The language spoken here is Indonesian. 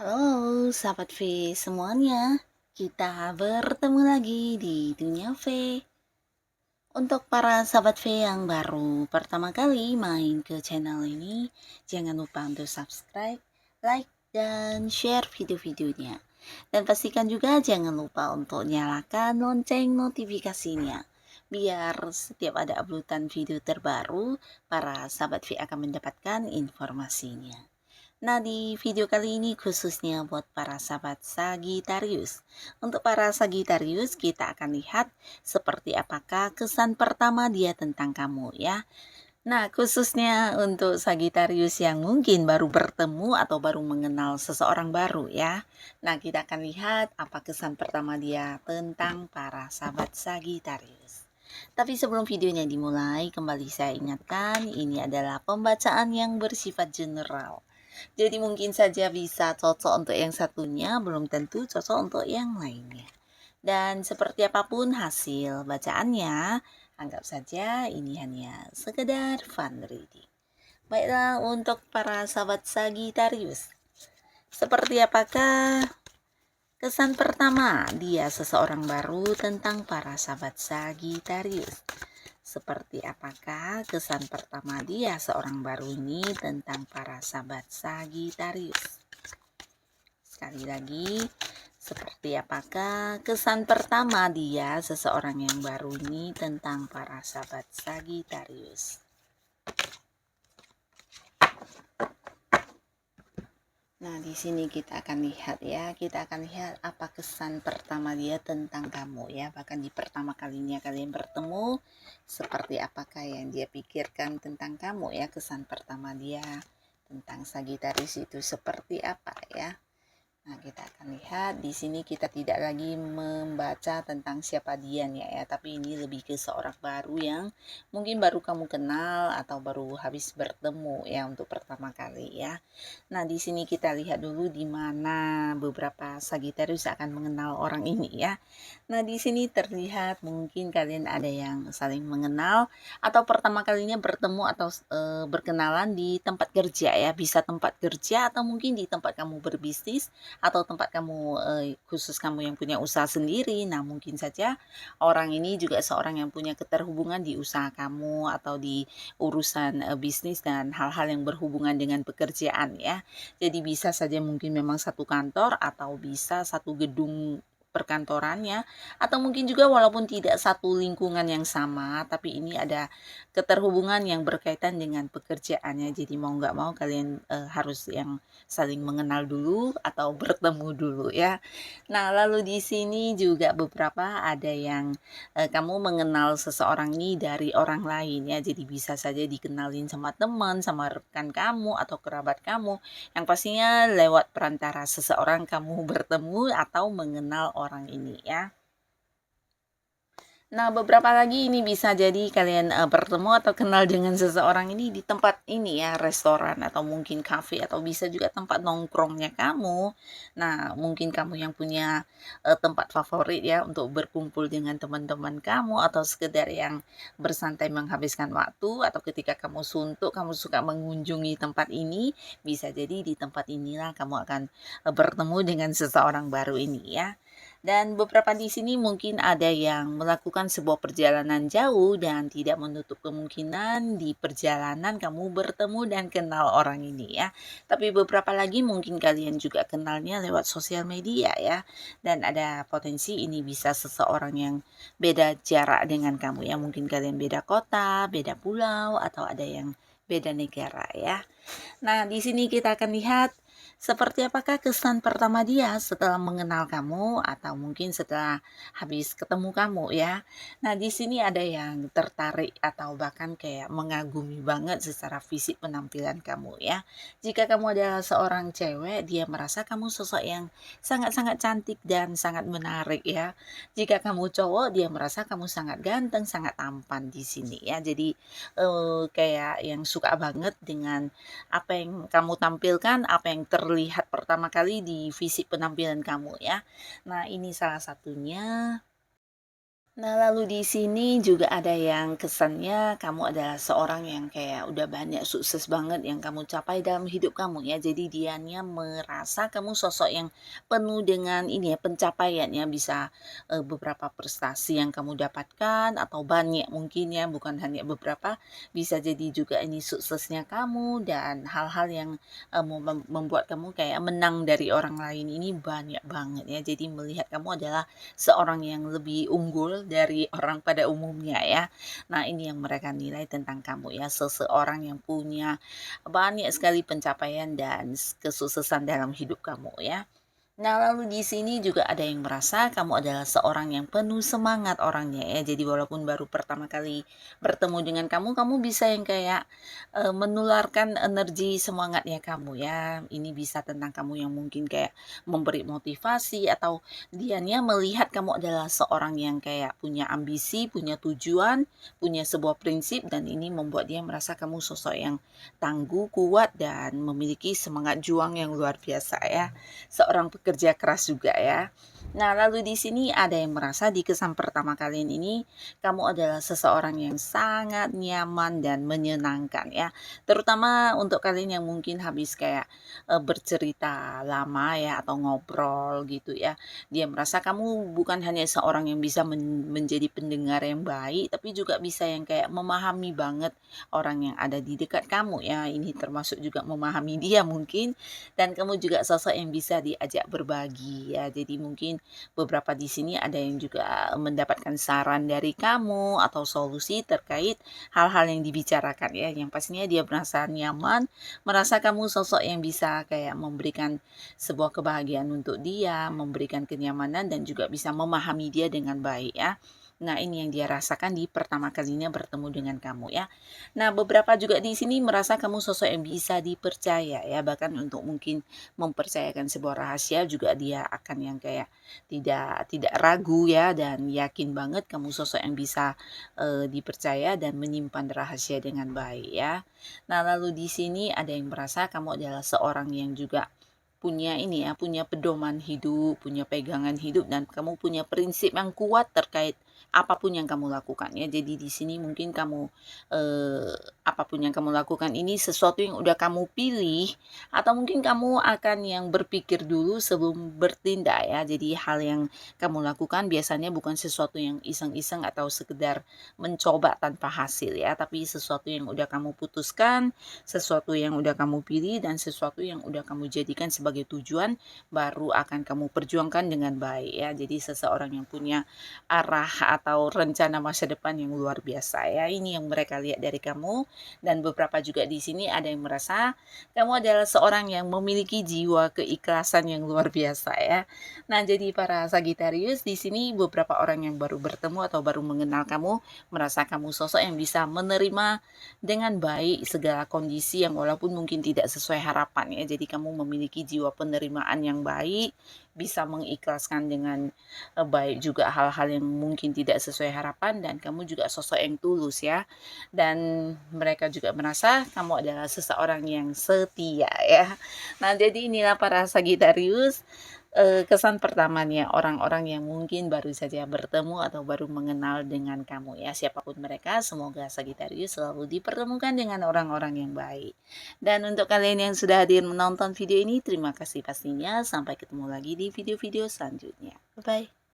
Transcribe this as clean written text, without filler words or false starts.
Halo sahabat V semuanya, kita bertemu lagi di Dunia V. Untuk para sahabat V yang baru pertama kali main ke channel ini, jangan lupa untuk subscribe, like, dan share video-videonya. Dan pastikan juga jangan lupa untuk nyalakan lonceng notifikasinya. Biar setiap ada uploadan video terbaru, para sahabat V akan mendapatkan informasinya. Nah, di video kali ini khususnya buat para sahabat Sagittarius. Untuk para Sagittarius, kita akan lihat seperti apakah kesan pertama dia tentang kamu ya. Nah, khususnya untuk Sagittarius yang mungkin baru bertemu atau baru mengenal seseorang baru ya. Nah, kita akan lihat apa kesan pertama dia tentang para sahabat Sagittarius. Tapi sebelum videonya dimulai, kembali saya ingatkan ini adalah pembacaan yang bersifat general. Jadi mungkin saja bisa cocok untuk yang satunya, belum tentu cocok untuk yang lainnya. Dan seperti apapun hasil bacaannya, anggap saja ini hanya sekedar fun reading. Baiklah untuk para sahabat Sagittarius. Seperti apakah kesan pertama dia seseorang baru tentang para sahabat Sagittarius? Seperti apakah kesan pertama dia seorang baru ini tentang para sahabat Sagittarius? Sekali lagi, seperti apakah kesan pertama dia seseorang yang baru ini tentang para sahabat Sagittarius? Nah, di sini kita akan lihat ya, kita akan lihat apa kesan pertama dia tentang kamu ya. Bahkan di pertama kalinya kalian bertemu, seperti apakah yang dia pikirkan tentang kamu ya. Kesan pertama dia tentang Sagittarius itu seperti apa ya. Nah, kita akan lihat di sini kita tidak lagi membaca tentang siapa dianya ya, tapi ini lebih ke seorang baru yang mungkin baru kamu kenal atau baru habis bertemu ya untuk pertama kali ya. Nah, di sini kita lihat dulu di mana beberapa Sagittarius akan mengenal orang ini ya. Nah, di sini terlihat mungkin kalian ada yang saling mengenal atau pertama kalinya bertemu atau berkenalan di tempat kerja ya, bisa tempat kerja atau mungkin di tempat kamu berbisnis atau tempat kamu khusus kamu yang punya usaha sendiri. Nah, mungkin saja orang ini juga seorang yang punya keterhubungan di usaha kamu atau di urusan bisnis dan hal-hal yang berhubungan dengan pekerjaan ya. Jadi bisa saja mungkin memang satu kantor atau bisa satu gedung perkantorannya, atau mungkin juga walaupun tidak satu lingkungan yang sama, tapi ini ada keterhubungan yang berkaitan dengan pekerjaannya. Jadi mau nggak mau kalian harus yang saling mengenal dulu atau bertemu dulu ya. Nah, lalu di sini juga beberapa ada yang kamu mengenal seseorang ini dari orang lain ya. Jadi bisa saja dikenalin sama teman, sama rekan kamu atau kerabat kamu. Yang pastinya lewat perantara seseorang kamu bertemu atau mengenal orang ini ya. Nah, beberapa lagi ini bisa jadi kalian bertemu atau kenal dengan seseorang ini di tempat ini ya, restoran atau mungkin kafe atau bisa juga tempat nongkrongnya kamu. Nah, mungkin kamu yang punya tempat favorit ya untuk berkumpul dengan teman-teman kamu atau sekedar yang bersantai menghabiskan waktu atau ketika kamu suntuk, kamu suka mengunjungi tempat ini, bisa jadi di tempat inilah kamu akan bertemu dengan seseorang baru ini ya. Dan beberapa di sini mungkin ada yang melakukan sebuah perjalanan jauh dan tidak menutup kemungkinan di perjalanan kamu bertemu dan kenal orang ini ya. Tapi beberapa lagi mungkin kalian juga kenalnya lewat sosial media ya. Dan ada potensi ini bisa seseorang yang beda jarak dengan kamu ya. Mungkin kalian beda kota, beda pulau atau ada yang beda negara ya. Nah, di sini kita akan lihat Seperti apakah kesan pertama dia setelah mengenal kamu atau mungkin setelah habis ketemu kamu ya? Nah, di sini ada yang tertarik atau bahkan kayak mengagumi banget secara fisik penampilan kamu ya. Jika kamu adalah seorang cewek, dia merasa kamu sosok yang sangat-sangat cantik dan sangat menarik ya. Jika kamu cowok, dia merasa kamu sangat ganteng, sangat tampan di sini ya. Jadi kayak yang suka banget dengan apa yang kamu tampilkan, apa yang terlihat pertama kali di fisik penampilan kamu ya. Nah, ini salah satunya. Nah, lalu di sini juga ada yang kesannya kamu adalah seorang yang kayak udah banyak sukses banget yang kamu capai dalam hidup kamu ya. Jadi dianya merasa kamu sosok yang penuh dengan ini ya, pencapaian ya, bisa beberapa prestasi yang kamu dapatkan atau banyak mungkin ya, bukan hanya beberapa, bisa jadi juga ini suksesnya kamu dan hal-hal yang membuat kamu kayak menang dari orang lain ini banyak banget ya. Jadi melihat kamu adalah seorang yang lebih unggul dari orang pada umumnya ya. Nah, ini yang mereka nilai tentang kamu ya, seseorang yang punya banyak sekali pencapaian dan kesuksesan dalam hidup kamu ya. Nah, lalu di sini juga ada yang merasa kamu adalah seorang yang penuh semangat orangnya ya. Jadi walaupun baru pertama kali bertemu dengan kamu, kamu bisa yang kayak menularkan energi semangatnya kamu ya. Ini bisa tentang kamu yang mungkin kayak memberi motivasi atau dianya melihat kamu adalah seorang yang kayak punya ambisi, punya tujuan, punya sebuah prinsip dan ini membuat dia merasa kamu sosok yang tangguh, kuat dan memiliki semangat juang yang luar biasa ya. Seorang pekerja keras juga ya. Nah, lalu di sini ada yang merasa di kesan pertama kalian ini kamu adalah seseorang yang sangat nyaman dan menyenangkan ya. Terutama untuk kalian yang mungkin habis kayak bercerita lama ya atau ngobrol gitu ya. Dia merasa kamu bukan hanya seorang yang bisa menjadi pendengar yang baik, tapi juga bisa yang kayak memahami banget orang yang ada di dekat kamu ya. Ini termasuk juga memahami dia mungkin dan kamu juga sosok yang bisa diajak berbagi ya. Jadi mungkin beberapa di sini ada yang juga mendapatkan saran dari kamu atau solusi terkait hal-hal yang dibicarakan ya. Yang pastinya dia merasa nyaman, merasa kamu sosok yang bisa kayak memberikan sebuah kebahagiaan untuk dia, memberikan kenyamanan dan juga bisa memahami dia dengan baik ya. Nah, ini yang dia rasakan di pertama kalinya bertemu dengan kamu ya. Nah, beberapa juga di sini merasa kamu sosok yang bisa dipercaya ya, bahkan untuk mungkin mempercayakan sebuah rahasia juga dia akan yang kayak tidak ragu ya dan yakin banget kamu sosok yang bisa dipercaya dan menyimpan rahasia dengan baik ya. Nah, lalu di sini ada yang merasa kamu adalah seorang yang juga punya ini ya, punya pedoman hidup, punya pegangan hidup dan kamu punya prinsip yang kuat terkait apapun yang kamu lakukan ya. Jadi di sini mungkin kamu apapun yang kamu lakukan ini sesuatu yang udah kamu pilih atau mungkin kamu akan yang berpikir dulu sebelum bertindak ya. Jadi hal yang kamu lakukan biasanya bukan sesuatu yang iseng-iseng atau sekedar mencoba tanpa hasil ya, tapi sesuatu yang udah kamu putuskan, sesuatu yang udah kamu pilih dan sesuatu yang udah kamu jadikan sebagai tujuan baru akan kamu perjuangkan dengan baik ya. Jadi seseorang yang punya arah atau rencana masa depan yang luar biasa ya. Ini yang mereka lihat dari kamu dan beberapa juga di sini ada yang merasa kamu adalah seorang yang memiliki jiwa keikhlasan yang luar biasa ya. Nah, jadi para Sagitarius di sini beberapa orang yang baru bertemu atau baru mengenal kamu merasa kamu sosok yang bisa menerima dengan baik segala kondisi yang walaupun mungkin tidak sesuai harapan ya. Jadi kamu memiliki jiwa penerimaan yang baik, bisa mengikhlaskan dengan baik juga hal-hal yang mungkin tidak sesuai harapan dan kamu juga sosok yang tulus ya. Dan mereka juga merasa kamu adalah seseorang yang setia ya. Nah, jadi inilah para Sagitarius kesan pertamanya orang-orang yang mungkin baru saja bertemu atau baru mengenal dengan kamu ya. Siapapun mereka, semoga Sagitarius selalu dipertemukan dengan orang-orang yang baik. Dan untuk kalian yang sudah hadir menonton video ini, terima kasih pastinya. Sampai ketemu lagi di video-video selanjutnya. Bye-bye.